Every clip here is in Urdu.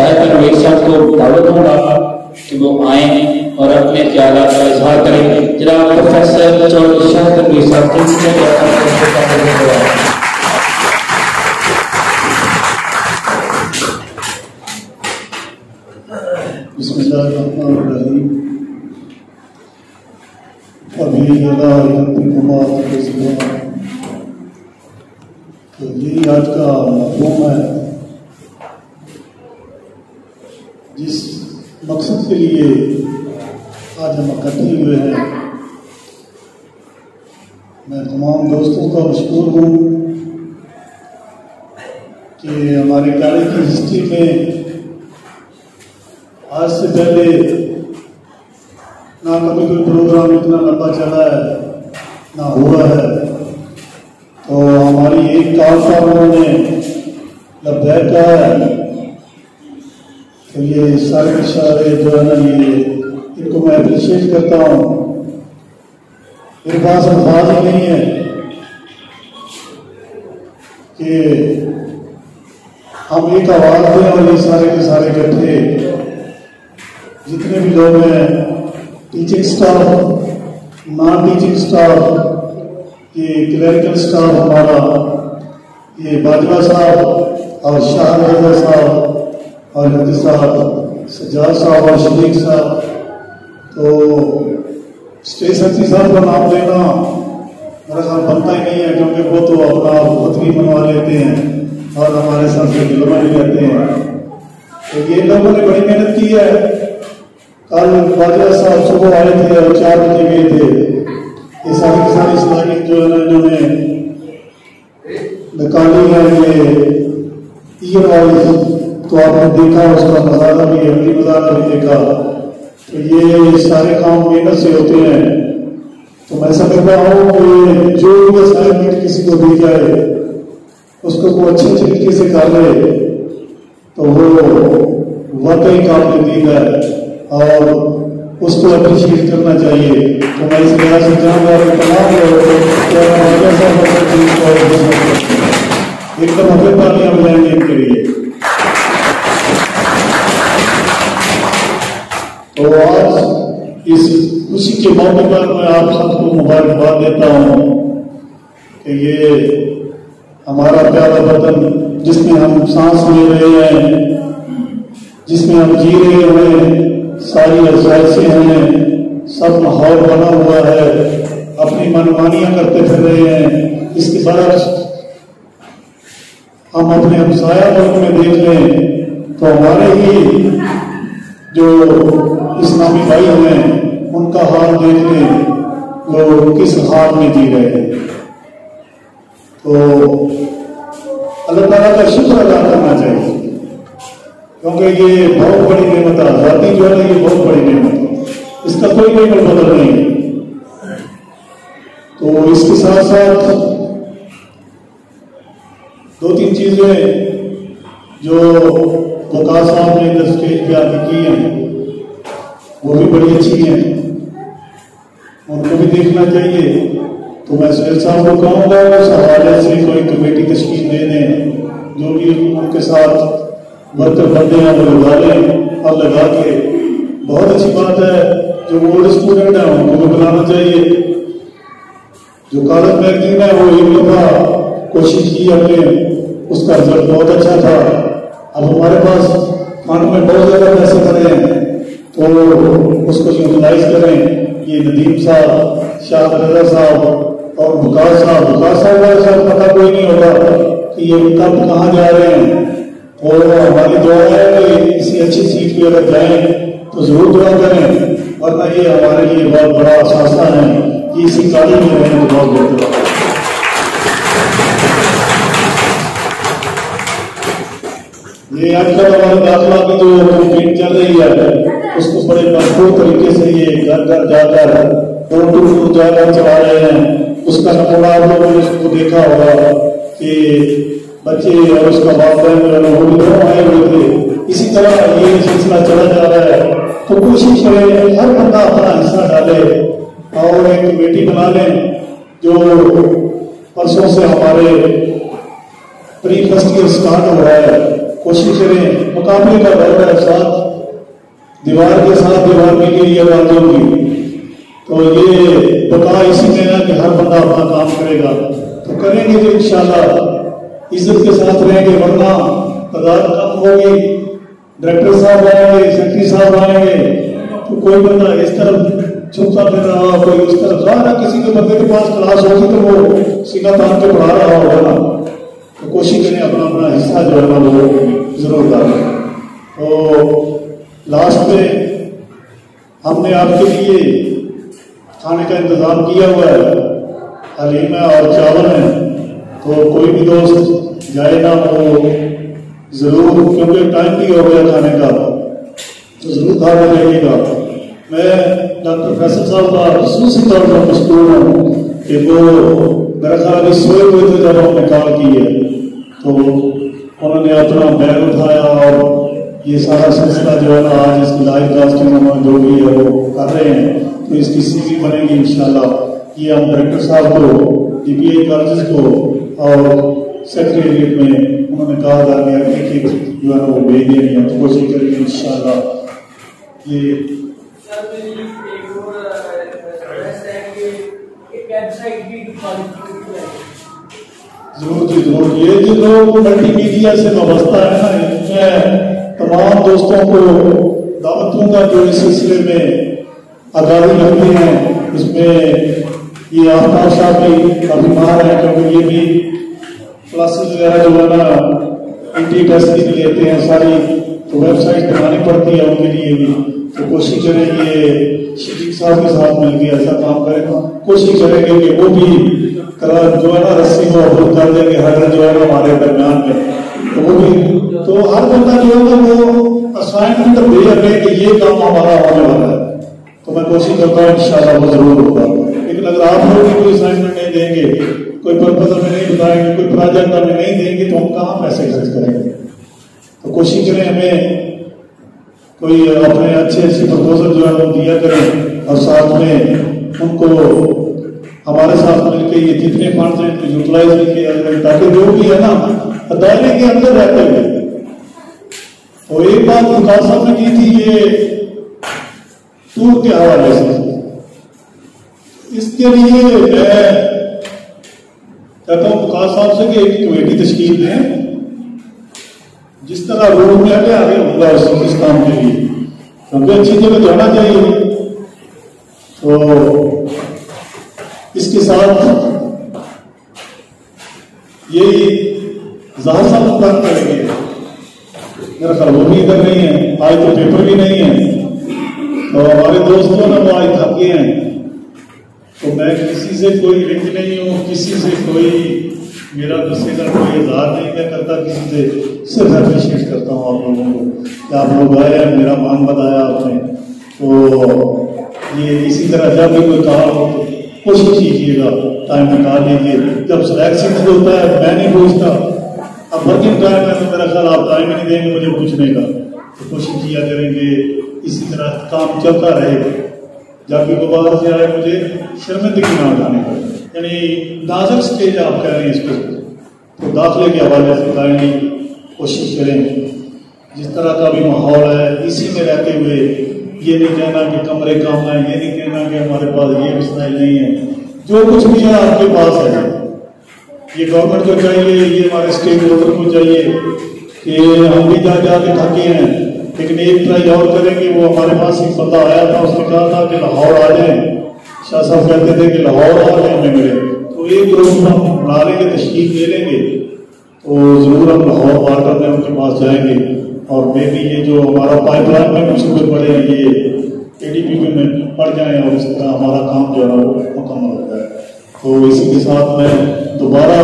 میں تنویر صاحب کو دعوت دوں گا کہ وہ آئیں اور اپنے خیالات کا اظہار کریں. جناب پروفیسر تنویر صاحب بسم اللہ الرحمن الرحیم. ابھی تو یہی آج کا مفہوم ہے جس مقصد کے لیے آج ہم اکٹھے ہوئے ہیں. میں تمام دوستوں کا مشکور ہوں کہ ہمارے کالج کی ہسٹری میں آج سے پہلے نہ کبھی کوئی پروگرام اتنا لمبا چلا ہے نہ ہوا ہے. تو ہماری ایک کال پر انہوں نے لبیک کہا ہے. تو یہ سارے جو ہے نا یہ ان کو میں اپریشیٹ کرتا ہوں. میرے پاس الفاظ ہی نہیں ہے کہ ہم ایک آواز دیں اور یہ سارے کے سارے اکٹھے جتنے بھی لوگ ہیں، teaching staff, naan teaching staff, یہ کلیریکل اسٹاف ہمارا، یہ باجوہ صاحب اور شاہ صاحب اور حفظ صاحب، سجاد صاحب اور شریک صاحب. تو اسٹیج سچی صاحب کا نام لینا میرا خیال بنتا ہی نہیں ہے، کیونکہ وہ تو اپنا خود بھی منوا لیتے ہیں اور ہمارے ساتھ سے دلوا بھی رہتے ہیں. تو یہ لوگوں نے بڑی محنت کی ہے. کل باجوہ صاحب صبح آئے تھے اور 4 بجے گئے تھے. یہ ساری کی ساری اسلائڈنگ جو ہے نا انہوں نے نکالی ہے یہ ایئر وائز، تو آپ نے دیکھا اس کا مظاہرہ بھی، عملی مظاہرہ بھی دیکھا. تو یہ سارے کام محنت سے ہوتے ہیں. تو میں سمجھتا ہوں کہ جو بھی اسائنمنٹ کسی کو دی جائے اس کو وہ اچھے طریقے سے کر لے تو وہ واقعی قابل دید ہے اور اس کو اپریشیٹ کرنا چاہیے. تو میں اس لحاظ سے چاہوں گا کہ تمام لوگ ایک دم اپنے پانیاں بجائیں گے ان کے لیے. تو آج اس خوشی کے موقع پر میں آپ سب کو مبارکباد دیتا ہوں کہ یہ ہمارا پیارا وطن جس میں ہم سانس لے رہے ہیں، جس میں ہم جی رہے ہیں، ساری افزائی ہیں، سب ماحول بنا ہوا ہے، اپنی منمانیاں کرتے پھر رہے ہیں. اس کے برعکس ہم اپنے ہمسایہ ملک میں دیکھ لیں تو ہمارے ہی جو اسلامی بھائی ہیں ان کا حال دیکھ لیں لوگ کس حال میں جی رہے ہیں. تو اللہ تعالیٰ کا شکر ادا کرنا چاہیے، کیونکہ یہ بہت بڑی نعمت ہے. آزادی جو ہے یہ بہت بڑی نعمت ہے، اس کا کوئی بدل نہیں. تو اس کے ساتھ ساتھ 2-3 چیزیں جو موقع صاحب نے اسٹیج پہ آگے کی ہیں وہ بھی بڑی اچھی ہیں، ان کو بھی دیکھنا چاہیے. تو میں صاحب صاحب کو کہوں گا اس حوالے سے کوئی کمیٹی تشکیل دے دیں، جو بھی ان کے ساتھ ورکر بندے ہیں وہ لگا لیں اور لگا کے بہت اچھی بات ہے. جو اولڈ اسٹوڈنٹ ہیں ان کو بھی بلانا چاہیے. جو کالج میگزین ہے وہ ایک دفعہ کوشش کی ہم نے، اس کا رزلٹ بہت اچھا تھا. اب ہمارے پاس فنڈ میں بہت زیادہ پیسے کھڑے ہیں تو اس کو یوٹیلائز کریں. یہ ندیم صاحب، شاباش صاحب اور وقاص صاحب پتہ کوئی نہیں ہوگا کہ یہ کب کہاں جا رہے ہیں. اور ہماری دعا ہے کہ کسی اچھی سیٹ پہ اگر جائیں تو ضرور دعا کریں، ورنہ یہ ہمارے لیے بہت بڑا اثاثہ ہے. یہ اسی کالج میں رہنے تو بہت بہتر ہے. یہ آج کل ہمارے داخلہ کی جو کمپین چل رہی ہے اس کو بڑے بھرپور طریقے سے یہ گھر گھر جا کر ڈور ٹو ڈور جا کر چلا رہے ہیں. اس کا نمونہ آپ لوگوں نے اس کو دیکھا ہوگا کہ بچے اور اس کا والدین جو ہے وہ دونوں آئے ہوئے تھے. اسی طرح یہ سلسلہ چلا جا رہا ہے. تو کوشش کریں ہر بندہ اپنا حصہ ڈالے اور ایک کمیٹی بنا لیں. جو پرسوں سے ہمارے پری فرسٹ ایئر اسٹارٹ ہو رہا ہے کوشش کریں. مقابلے کا دور ہے، ساتھ دیوار کے ساتھ دیوار کے لیے آواز ہوگی. تو یہ بقا اسی میں ہے کہ ہر بندہ اپنا کام کرے گا. تو کریں گے تو انشاءاللہ عزت کے ساتھ رہیں گے، ورنہ تعداد کم ہوگی. ڈائریکٹر صاحب آئیں گے، سیکرٹری صاحب آئیں گے، تو کوئی بندہ اس طرف چھپتا پھر رہا، کوئی اس طرف رہا. کسی کے بندے کے پاس کلاس ہوگی تو وہ سیدھا تان کے پڑھا رہا ہوگا نا. تو کوشش کریں اپنا اپنا حصہ جو ہے نا وہ ضرور ڈالیں. تو لاسٹ میں ہم نے آپ کے لیے کھانے کا انتظام کیا ہوا ہے، حلیم ہے اور چاول ہے. تو کوئی بھی دوست جائے نا وہ ضرور، کیونکہ ٹائم بھی ہو گیا کھانے کا، تو ضرور کھانا رہے گا. میں ڈاکٹر پروفیسر صاحب کا خصوصی طور پر مشکور ہوں کہ وہ میرا خیال ہے سوئے ہوئے تھے جب ہم نے کال کی ہے، تو انہوں نے اپنا بیگ اٹھایا اور یہ سارا سلسلہ جو ہے نا آج اس کی لائیو کاسٹنگ میں جو بھی ہے وہ کر رہے ہیں. تو اس کی سی وی بنے گی انشاءاللہ. یہ ہم ڈائریکٹر صاحب کو، ڈی پی اے کالجز کو اور سیکریٹریٹ میں انہوں نے کہا تھا کہ ایک جو ہے نا وہ بھیج دیں گے. ہم تو کوشش کریں گے انشاءاللہ. یہ ضرور جی ضرور. یہ جو لوگ ملٹی میڈیا سے وابستہ ہے نا، میں تمام دوستوں کو دعوت دوں گا جو اس سلسلے میں آگاہی رکھتے ہیں. اس میں یہ آفتاب صاحب بھی کافی ماہر ہیں، کیونکہ یہ بھی کلاسز وغیرہ جو ہے نا انٹری ٹیسٹ بھی لیتے ہیں ساری. تو ویب سائٹ بنانی پڑتی ہے ان کے لیے بھی. تو کوشش کریں گے شفیق صاحب کے ساتھ مل کے ایسا کام کریں. کوشش کریں گے کہ وہ بھی جو ہے نا رسی کو افروغ کر دیں گے ہر جو ہے نا ہمارے درمیان میں. تو وہ بھی تو ہر بندہ جو ہے نا وہ اسائنمنٹ دے رہے کہ یہ کام ہمارا ہونے والا ہے. تو میں کوشش کرتا ہوں انشاءاللہ وہ ضرور ہوگا. لیکن اگر آپ لوگ کوئی اسائنمنٹ نہیں دیں گے، کوئی پرپز ہمیں نہیں بتائیں گے، کوئی پروجیکٹ ہمیں نہیں دیں گے، تو ہم کہاں پیسے خرچ کریں گے. تو کوشش کریں ہمیں کوئی اپنے اچھے پرپوزل جو ہے وہ دیا کریں، اور ساتھ میں ان کو ہمارے ساتھ مل کے یہ جتنے فنڈز ہیں تو یوٹیلائز بھی کیا جائے، تاکہ جو بھی ہے نا دائرے کے اندر رہتے ہوئے. اور ایک بات وکاس صاحب نے کی تھی یہ ٹور کے حوالے سے، اس کے لیے میں کہتا ہوں وکاس صاحب سے کہ ایک کمیٹی تشکیل دیں، جس طرح روڈ میں آگے ہوگا اس کام کے لیے، کیونکہ اچھی جگہ جانا چاہیے. تو اس کے ساتھ یہی ظاہر صاحب بات کریں گے. میرا خیال وہ بھی ادھر نہیں ہے آج، تو پیپر بھی نہیں ہے. تو ہمارے دوست جو نا وہ آج تھک گئے ہیں. تو میں کسی سے کوئی لنک نہیں ہوں، کسی سے کوئی میرا غصے کا کوئی اظہار نہیں میں کرتا، کسی سے صرف اپریشیٹ کرتا ہوں آپ لوگوں کو کہ آپ لوگ آئے ہیں، میرا مان بتایا آپ نے. تو یہ اسی طرح جب بھی کوئی کام ہو کوشش کیجیے گا ٹائم نکال لیجیے. جب سلیکشن ہوتا ہے میں نہیں پوچھتا، اب ورکنگ ٹائم ہے تو میرا خیال آپ ٹائم نہیں دیں گے مجھے پوچھنے کا. تو کوشش کیا کریں گے اسی طرح کام چلتا رہے گا. جب بھی باہر سے آئے مجھے شرمندگی نہ اٹھانے کا، یعنی نازک اسٹیج آپ کہہ رہے ہیں اس کو، تو داخلے کے حوالے سے قائم کوشش کریں. جس طرح کا بھی ماحول ہے اسی میں رہتے ہوئے یہ نہیں کہنا کہ کمرے کام ہے، یہ نہیں کہنا کہ ہمارے پاس یہ مسائل نہیں ہے. جو کچھ بھی ہے آپ کے پاس ہے، یہ گورنمنٹ کو چاہیے، یہ ہمارے اسٹیٹ ہولڈر کو چاہیے کہ ہم بھی جا کے تھکے ہیں، لیکن ایک ٹرائی اور کریں گے. وہ ہمارے پاس ایک بندہ آیا تھا، اس نے کہا تھا کہ لاہور آ جائیں. شاہ صاحب کہتے تھے کہ لاہور آ جائیں ہمیں ملے. تو ایک گروپ ہم بنا لیں گے، تشکیل دے لیں گے، تو ضرور ہم لاہور بارڈر میں ان کے پاس جائیں گے. اور میں بھی یہ جو ہمارا پائپ لائن میں منصوبے پڑے ہیں یہ اے ڈی پی میں پڑ جائیں، اور اس طرح ہمارا کام جو ہے وہ مکمل ہو جائے. تو اسی کے ساتھ میں دوبارہ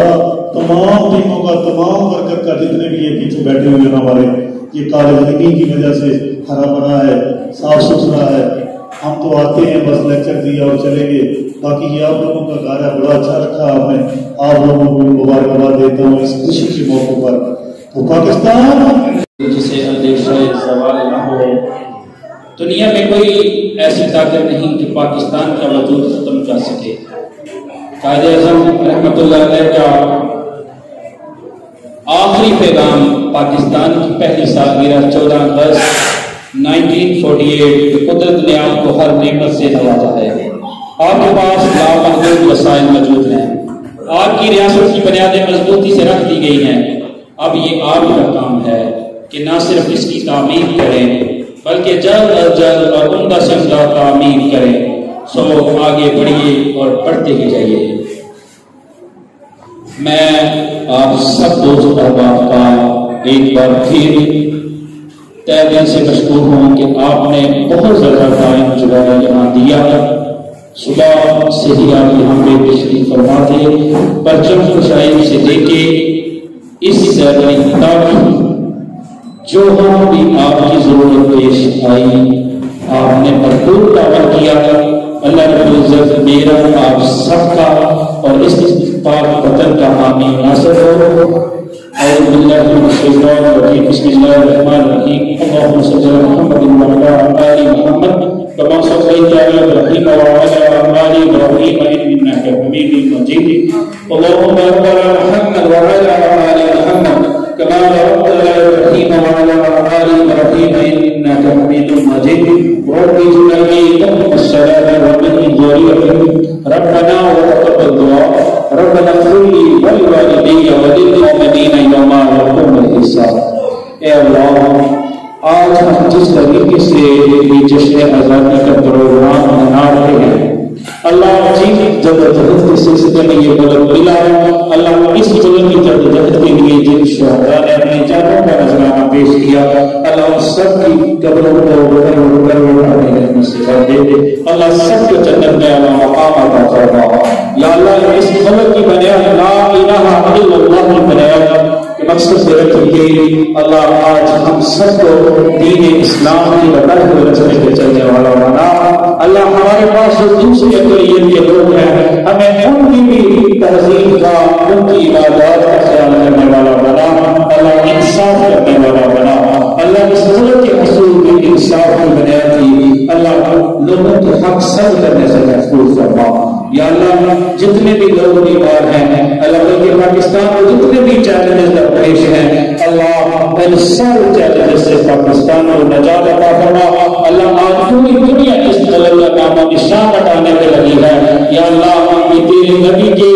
تمام ٹیموں کا، تمام ورکر کا، جتنے بھی یہ پیچھے بیٹھے ہوئے ہیں ہمارے، یہ کالج انہیں کی وجہ سے ہرا بھرا ہے، صاف ستھرا ہے. ہم تو آتے ہیں بس لیکچر دیا اور چلیں گے، باقی یہ آپ لوگوں کا کار ہے، بڑا اچھا رکھا آپ نے. آپ لوگوں کو مبارکباد دیتا ہوں اس خوشی کے موقع پر. تو پاکستان جسے اندیشہ زوال نہ ہو. دنیا میں کوئی ایسی طاقت نہیں کہ پاکستان کا وجود ختم کر سکے. قائد اعظم رحمۃ اللہ علیہ کا آخری پیغام پاکستان کی پہلی سالگرہ 14 اگست 1948 قدرت نے آپ کو ہر نعمت سے نوازا ہے. آپ کے پاس لامحدود وسائل موجود ہیں. آپ کی ریاست کی بنیادیں مضبوطی سے رکھ دی گئی ہیں. اب یہ آپ کا کام ہے کہ نہ صرف اس کی تعمیر کریں بلکہ جلد از جلد اور عمدہ سے عمدہ تعمیر کریں. سو آگے بڑھیے اور بڑھتے ہی جائیے. میں آپ سب دوست احباب کا ایک بار پھر تہ دل سے مشکور ہوں کہ آپ نے بہت زیادہ ٹائم جو ہے یہاں دیا. صبح سے ہی آپ یہاں پہ تشریف فرما تھے. پرچم خوشائی سے لے کے اس سیرنی تک جو ہم بھی آپ کی ضرورت پیش آئی آپ نے بھرپور کام کیا. اللہ رب العزت میرا آپ سب کا اور اس پاک وطن کا حامی ناصر ہو. اعوذ باللہ من الشیطان الرجیم. بسم اللہ الرحمن الرحیم. اللهم صل علی محمد وعلی آل محمد كما صليت على ابراهيم وعلى ال ابراهيم انك حميد مجيد. اللهم بارك على محمد وعلى ال محمد كما باركت على ابراهيم وعلى ال ابراهيم انك حميد مجيد. رب اجعلني مقيم الصلاة ومن ذريتي ربنا وتقبل دعاء. ربنا اغفر لي ولوالدي وللمؤمنين يوم يقوم الحساب. اے اللہ آج ہم جس طریقے سے یہ جشن آزادی کا پروگرام منا رہے ہیں اللہ جی جدوجہد کے سلسلے میں یہ ملک ملا ہے. اللہ اس ملک کی جدوجہد کے لیے جن شہداء نے اپنی جانوں کا نذرانہ پیش کیا اللہ سب کی قبروں کو رحمت سے بھر دے. اللہ سب کو جنت میں اعلیٰ مقام عطا فرما. یا اللہ اس ملک کی بنیاد لا الہ الا اللہ کی بنیاد کہ مقصد سے رکھیے. اللہ آج ہم سب کو دین اسلام کی بتائے ہوئے رستے پہ چلنے والا بنا. اللہ ہمارے پاس جو دوسری اقلیت کے لوگ ہیں ہمیں ان کی بھی تہذیب کا ان کی عبادات کا خیال کرنے والا بنا. اللہ انصاف کرنے والا بنا. اللہ اس ملک کے حصول میں انصاف کی بنیاد کی اللہ لوگوں کے حق سب کرنے سے محفوظ فرما. یا اللہ جتنے بھی لوگ بیمار ہیں اللہ کے پاکستان کو جتنے بھی چیلنجز درپیش ہیں اللہ ان سب چیلنجز سے پاکستان کو نجات عطا فرما. اللہ آج پوری دنیا اس ملک کا نام و نشان ہٹانے پہ لگی ہے. یا اللہ یہ تیرے نبی کے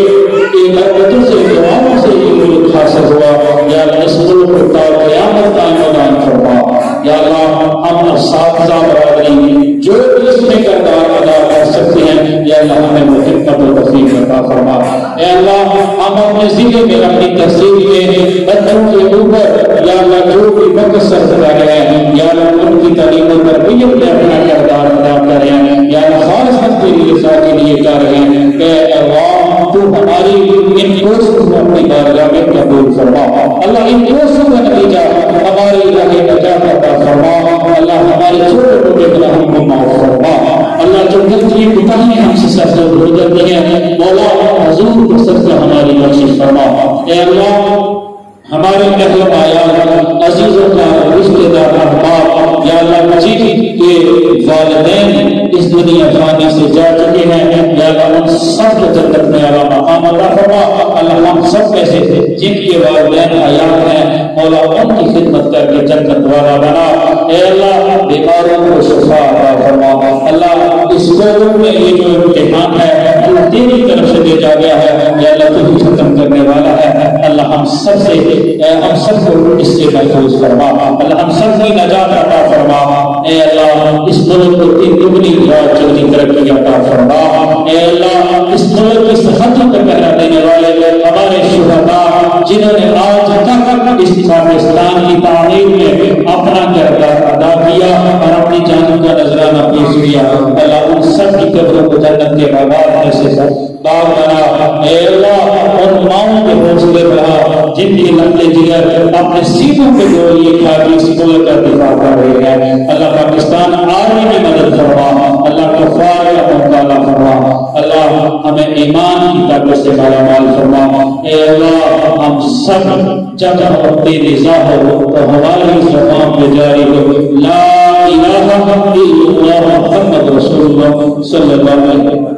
ایک حرکتوں سے دعاؤں سے یہ ملک حاصل ہوا. یا اللہ اس ملک کو تا قیامت قائم و دائم فرما. یا اللہ ہم اساتذہ برادری جو اس میں کردار ادا کر سکتے ہیں یا اللہ ہمیں وہ خدمت و تفریح عطا فرما. اے اللہ ہم اپنے ضلع میں اپنی تحصیل میں بچوں کے اوپر یا اللہ جو بھی مقصر کر رہے ہیں یا اللہ ان کی تعلیم و تربیت میں اپنا کردار ادا کر رہے ہیں یا اللہ خالص تیری رضا کے لیے کر رہے ہیں. اے اللہ تو ہماری ان کوششوں کو اپنی بارگاہ میں قبول فرما. اللہ ان کوششوں کا نتیجہ ہماری راہ نجات عطا فرما. اللہ ہمارے چھوٹے چھوٹے گناہوں کو معاف فرما. اللہ جو غلطیاں کوتاہیاں ہم سے سرزد ہو جاتی ہیں مولا حضور کے صدقہ ہماری بخشش فرما. اے اللہ ہمارے اہل و عیال عزیزوں کا رشتہ دار احباب یا اللہ مجید کے والدین اس دنیا فانی سے جا چکے ہیں یا اللہ ہم سب کو جنت میں اعلیٰ مقام عطا فرما. اللہ ہم سب ایسے جن کے والدین حیات ہیں مولا ان کی خدمت کر کے جنت والا بنا. اے اللہ بیماروں کو شفا عطا فرما. اللہ اس کووڈ میں یہ جو امتحان ہے اللہ تیری طرف سے دے جا گیا ہے یا اللہ تو ہی ختم کرنے والا ہے. اللہ ہم سب کو اس سے محفوظ فرما. اللہ ہم سب کی نجات عطا فرما. اے اللہ اس ملک کو تین دگنی رات چوگنی ترقی عطا فرما. اے اللہ اس ملک کی صحتوں پر پہرا دینے والے ہمارے شہداء جنہوں نے آج تک اس پاکستان کی تعمیر میں اپنا کردار ادا کیا اور اپنی جانوں کا نذرانہ پیش کیا اللہ ان سب کی قبروں کو جنت کے باغات میں سے باغ بنا. اے اللہ ان ماؤں کے حوصلے بڑھا جن کی لمبے جگر اپنے سینوں پہ گولیاں کھا کے اس ملک کا دفاع کر رہے ہیں. اللہ پاکستان آرمی کی مدد فرما. اللہ کفار کا مقابلہ فرما. اللہ ہمیں ایمان کی طاقت سے مالا مال فرما. اے اللہ ہم سب جب اپنی رضا ہو تو ہماری زبان پہ جاری ہو لا الہ الا اللہ محمد رسول اللہ صلی اللہ علیہ وسلم.